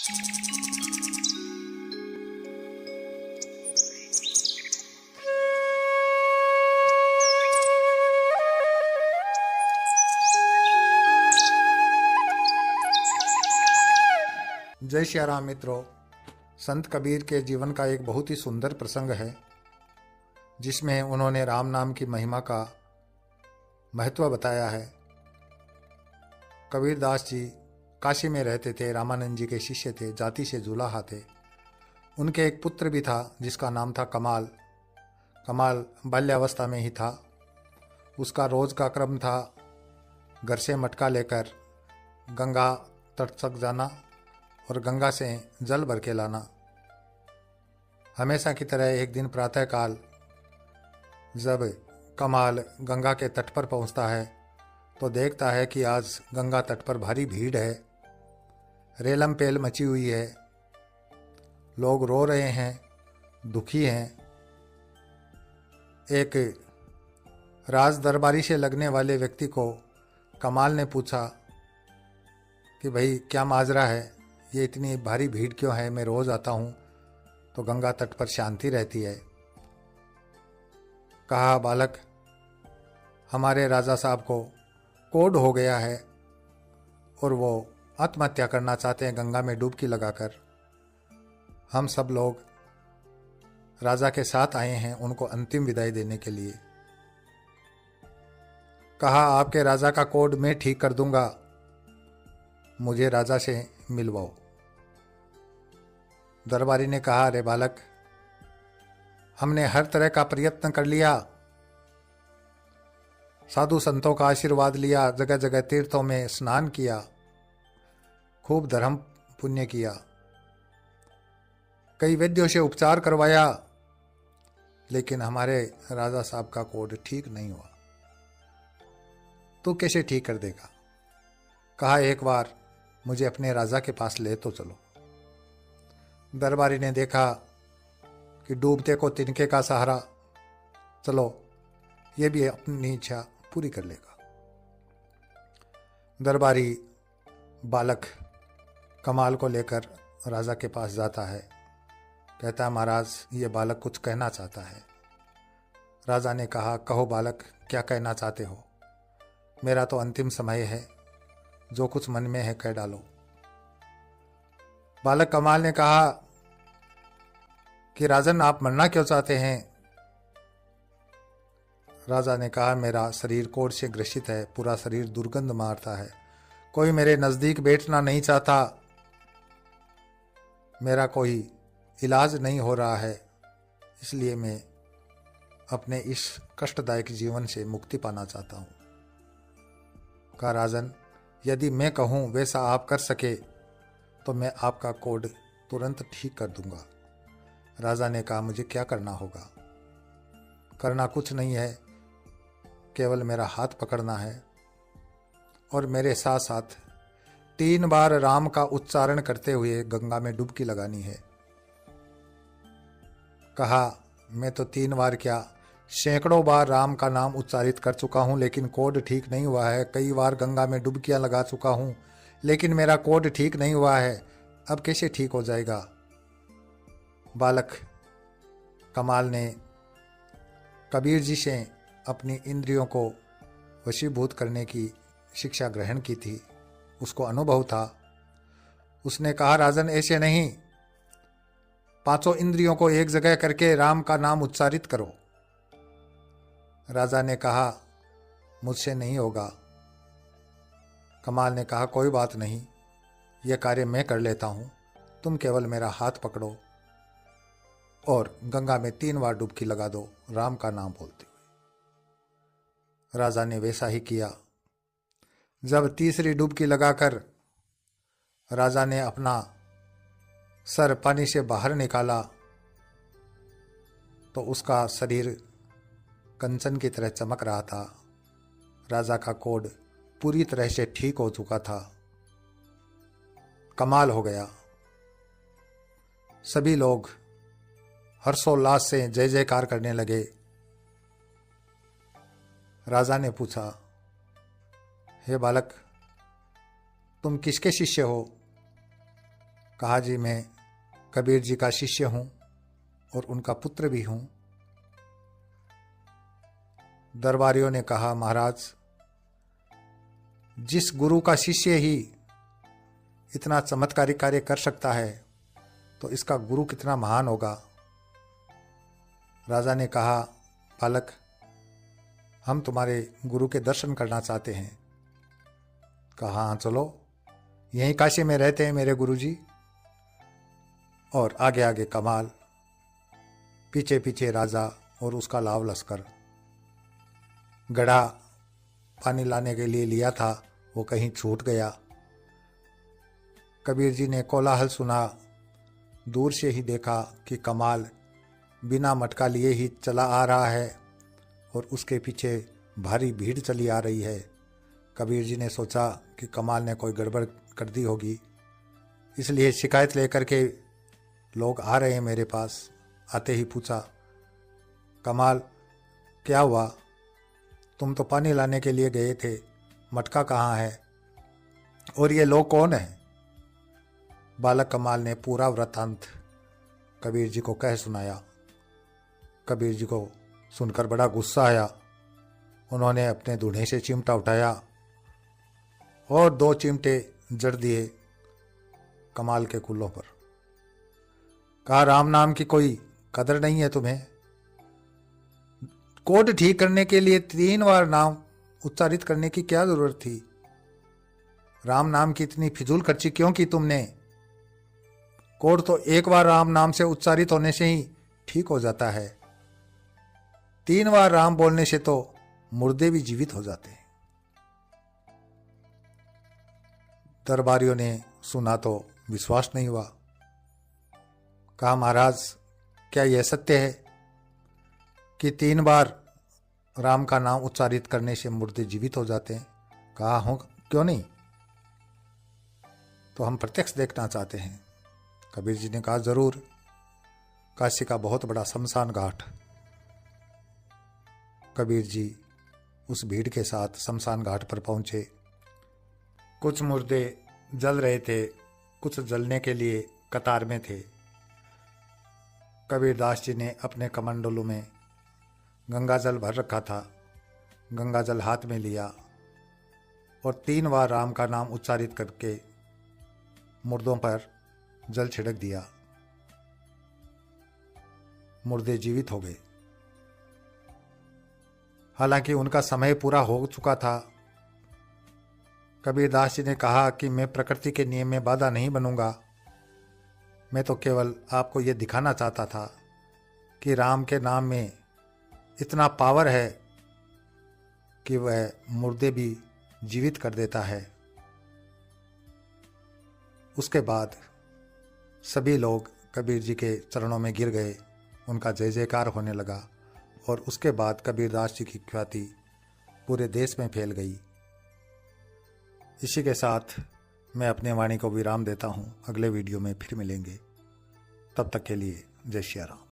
जय श्री राम मित्रों, संत कबीर के जीवन का एक बहुत ही सुंदर प्रसंग है जिसमें उन्होंने राम नाम की महिमा का महत्व बताया है। कबीर दास जी काशी में रहते थे, रामानंद जी के शिष्य थे, जाति से जुलाहा थे। उनके एक पुत्र भी था जिसका नाम था कमाल। कमाल बाल्यावस्था में ही था। उसका रोज का क्रम था घर से मटका लेकर गंगा तट तक जाना और गंगा से जल भर के लाना। हमेशा की तरह एक दिन प्रातःकाल जब कमाल गंगा के तट पर पहुंचता है तो देखता है कि आज गंगा तट पर भारी भीड़ है, रेलम पेल मची हुई है, लोग रो रहे हैं, दुखी हैं। एक राज दरबारी से लगने वाले व्यक्ति को कमाल ने पूछा कि भाई क्या माजरा है, ये इतनी भारी भीड़ क्यों है? मैं रोज आता हूँ तो गंगा तट पर शांति रहती है। कहा, बालक, हमारे राजा साहब को कोढ़ हो गया है और वो आत्महत्या करना चाहते हैं गंगा में डुबकी लगाकर। हम सब लोग राजा के साथ आए हैं उनको अंतिम विदाई देने के लिए। कहा, आपके राजा का कोढ़ मैं ठीक कर दूंगा, मुझे राजा से मिलवाओ। दरबारी ने कहा, अरे बालक, हमने हर तरह का प्रयत्न कर लिया, साधु संतों का आशीर्वाद लिया, जगह जगह तीर्थों में स्नान किया, खूब धर्म पुण्य किया, कई वैद्यों से उपचार करवाया, लेकिन हमारे राजा साहब का कोढ़ ठीक नहीं हुआ। तू कैसे ठीक कर देगा? कहा, एक बार मुझे अपने राजा के पास ले तो चलो। दरबारी ने देखा कि डूबते को तिनके का सहारा, चलो ये भी अपनी इच्छा पूरी कर लेगा। दरबारी बालक कमाल को लेकर राजा के पास जाता है। कहता है, महाराज, ये बालक कुछ कहना चाहता है। राजा ने कहा, कहो बालक, क्या कहना चाहते हो? मेरा तो अंतिम समय है, जो कुछ मन में है कह डालो। बालक कमाल ने कहा कि राजन, आप मरना क्यों चाहते हैं? राजा ने कहा, मेरा शरीर कोढ़ से ग्रसित है, पूरा शरीर दुर्गंध मारता है, कोई मेरे नजदीक बैठना नहीं चाहता, मेरा कोई इलाज नहीं हो रहा है, इसलिए मैं अपने इस कष्टदायक जीवन से मुक्ति पाना चाहता हूँ। कहा, राजन, यदि मैं कहूँ वैसा आप कर सके तो मैं आपका कोढ़ तुरंत ठीक कर दूंगा। राजा ने कहा, मुझे क्या करना होगा? करना कुछ नहीं है, केवल मेरा हाथ पकड़ना है और मेरे साथ साथ 3 बार राम का उच्चारण करते हुए गंगा में डुबकी लगानी है। कहा, मैं तो 3 बार क्या, सैकड़ों बार राम का नाम उच्चारित कर चुका हूं, लेकिन कोढ़ ठीक नहीं हुआ है। कई बार गंगा में डुबकियां लगा चुका हूं, लेकिन मेरा कोढ़ ठीक नहीं हुआ है। अब कैसे ठीक हो जाएगा? बालक कमाल ने कबीर जी से अपनी इंद्रियों को वशीभूत करने की शिक्षा ग्रहण की थी, उसको अनुभव था। उसने कहा, राजन, ऐसे नहीं, 5 इंद्रियों को एक जगह करके राम का नाम उच्चारित करो। राजा ने कहा, मुझसे नहीं होगा। कमाल ने कहा, कोई बात नहीं, यह कार्य मैं कर लेता हूं, तुम केवल मेरा हाथ पकड़ो और गंगा में 3 बार डुबकी लगा दो राम का नाम बोलते हुए। राजा ने वैसा ही किया। जब तीसरी डुबकी लगाकर राजा ने अपना सर पानी से बाहर निकाला तो उसका शरीर कंचन की तरह चमक रहा था। राजा का कोढ़ पूरी तरह से ठीक हो चुका था। कमाल हो गया। सभी लोग हर्षोल्लास से जय जयकार करने लगे। राजा ने पूछा, हे बालक, तुम किसके शिष्य हो? कहा, जी मैं कबीर जी का शिष्य हूँ और उनका पुत्र भी हूँ। दरबारियों ने कहा, महाराज, जिस गुरु का शिष्य ही इतना चमत्कारी कार्य कर सकता है तो इसका गुरु कितना महान होगा। राजा ने कहा, बालक, हम तुम्हारे गुरु के दर्शन करना चाहते हैं। कहा, हाँ चलो, यहीं काशी में रहते हैं मेरे गुरुजी। और आगे आगे कमाल, पीछे पीछे राजा और उसका लाव लश्कर। गधा पानी लाने के लिए लिया था, वो कहीं छूट गया। कबीर जी ने कोलाहल सुना, दूर से ही देखा कि कमाल बिना मटका लिए ही चला आ रहा है और उसके पीछे भारी भीड़ चली आ रही है। कबीर जी ने सोचा कि कमाल ने कोई गड़बड़ कर दी होगी, इसलिए शिकायत लेकर के लोग आ रहे हैं मेरे पास। आते ही पूछा, कमाल क्या हुआ, तुम तो पानी लाने के लिए गए थे, मटका कहाँ है और ये लोग कौन हैं? बालक कमाल ने पूरा वृत्तांत कबीर जी को कह सुनाया। कबीर जी को सुनकर बड़ा गुस्सा आया। उन्होंने अपने दूल्हे से चिमटा उठाया और 2 चिमटे जड़ दिए कमाल के कुल्लों पर। कहा, राम नाम की कोई कदर नहीं है तुम्हें? कोड ठीक करने के लिए 3 बार नाम उच्चारित करने की क्या जरूरत थी? राम नाम की इतनी फिजूल खर्ची क्यों की तुमने? कोड तो एक बार राम नाम से उच्चारित होने से ही ठीक हो जाता है। 3 बार राम बोलने से तो मुर्दे भी जीवित हो जाते हैं। दरबारियों ने सुना तो विश्वास नहीं हुआ। कहा, महाराज, क्या यह सत्य है कि 3 बार राम का नाम उच्चारित करने से मुर्दे जीवित हो जाते हैं? कहा, हो, क्यों नहीं, तो हम प्रत्यक्ष देखना चाहते हैं। कबीर जी ने कहा, जरूर। काशी का बहुत बड़ा शमशान घाट। कबीर जी उस भीड़ के साथ शमशान घाट पर पहुंचे। कुछ मुर्दे जल रहे थे, कुछ जलने के लिए कतार में थे। कबीरदास जी ने अपने कमंडलों में गंगा जल भर रखा था। गंगा जल हाथ में लिया और 3 बार राम का नाम उच्चारित करके मुर्दों पर जल छिड़क दिया। मुर्दे जीवित हो गए। हालांकि उनका समय पूरा हो चुका था। कबीरदास जी ने कहा कि मैं प्रकृति के नियम में बाधा नहीं बनूंगा। मैं तो केवल आपको ये दिखाना चाहता था कि राम के नाम में इतना पावर है कि वह मुर्दे भी जीवित कर देता है। उसके बाद सभी लोग कबीर जी के चरणों में गिर गए। उनका जय जयकार होने लगा और उसके बाद कबीरदास जी की ख्याति पूरे देश में फैल गई। इसी के साथ मैं अपने वाणी को विराम देता हूँ। अगले वीडियो में फिर मिलेंगे। तब तक के लिए जय श्री राम।